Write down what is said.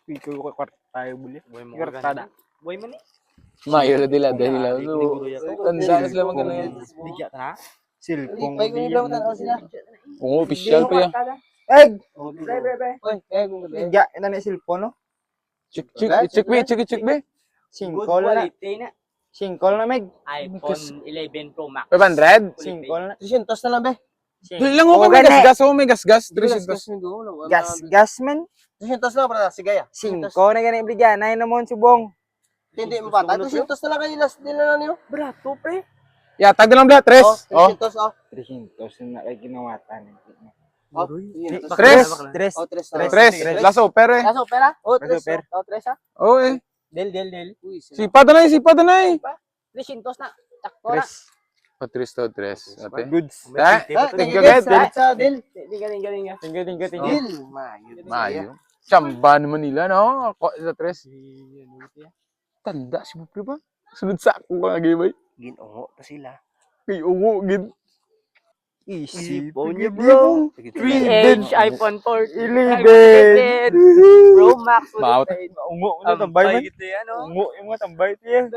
Ikaw ko kwarta tayo buli. Boy mo Kwarta da. Boy man ni. Mayo na dila so tanda na sila magkano. Bigya ta. Silpong. Pay ko yung daw sila. Oo, official pa yan. Egg! Oy, Iga, ina na silpo, no? Check be. Singkol na. Singkol na, Meg. iPhone 11 Pro Max. 500? Singkol na. 300 na lang be. Dili lang ako may gas-gas, may gas-gas. 300. Gas, man. 300 na para sige ya. Singko na ganyan ibigyan. Nay naman si Bong. Hindi mo pa. 300 na lang kayo last din na niyo. Brato pre. Ya, tag na lang bla, 3. Oh. 300 oh. 300 na kay ginawatan. Oh, Tres. Tres. Oh, 3. 3. Laso, pere. Kaso pera? Oh, Kaso, 3. per. Oh, 3 ha. Oo eh. Del. Sipad na eh. 300 na. Taktora. Tres. Patris to, 3. Ate. Goods. Thank you, guys. Del. Tingga. Tingga. Del. Mayo. Chamba naman nila, no? Ako sa 3. Tanda si Bupre ba? Sunod sa ako mga gimay. Ginungo ta sila. Kay ungo, gin. Easy. Phone niya, bro. 3H, iPhone 11. Pro Max. Maut. Ungo na tambay man. Ito yan, oh. Ungo yung mga tambay ito yan.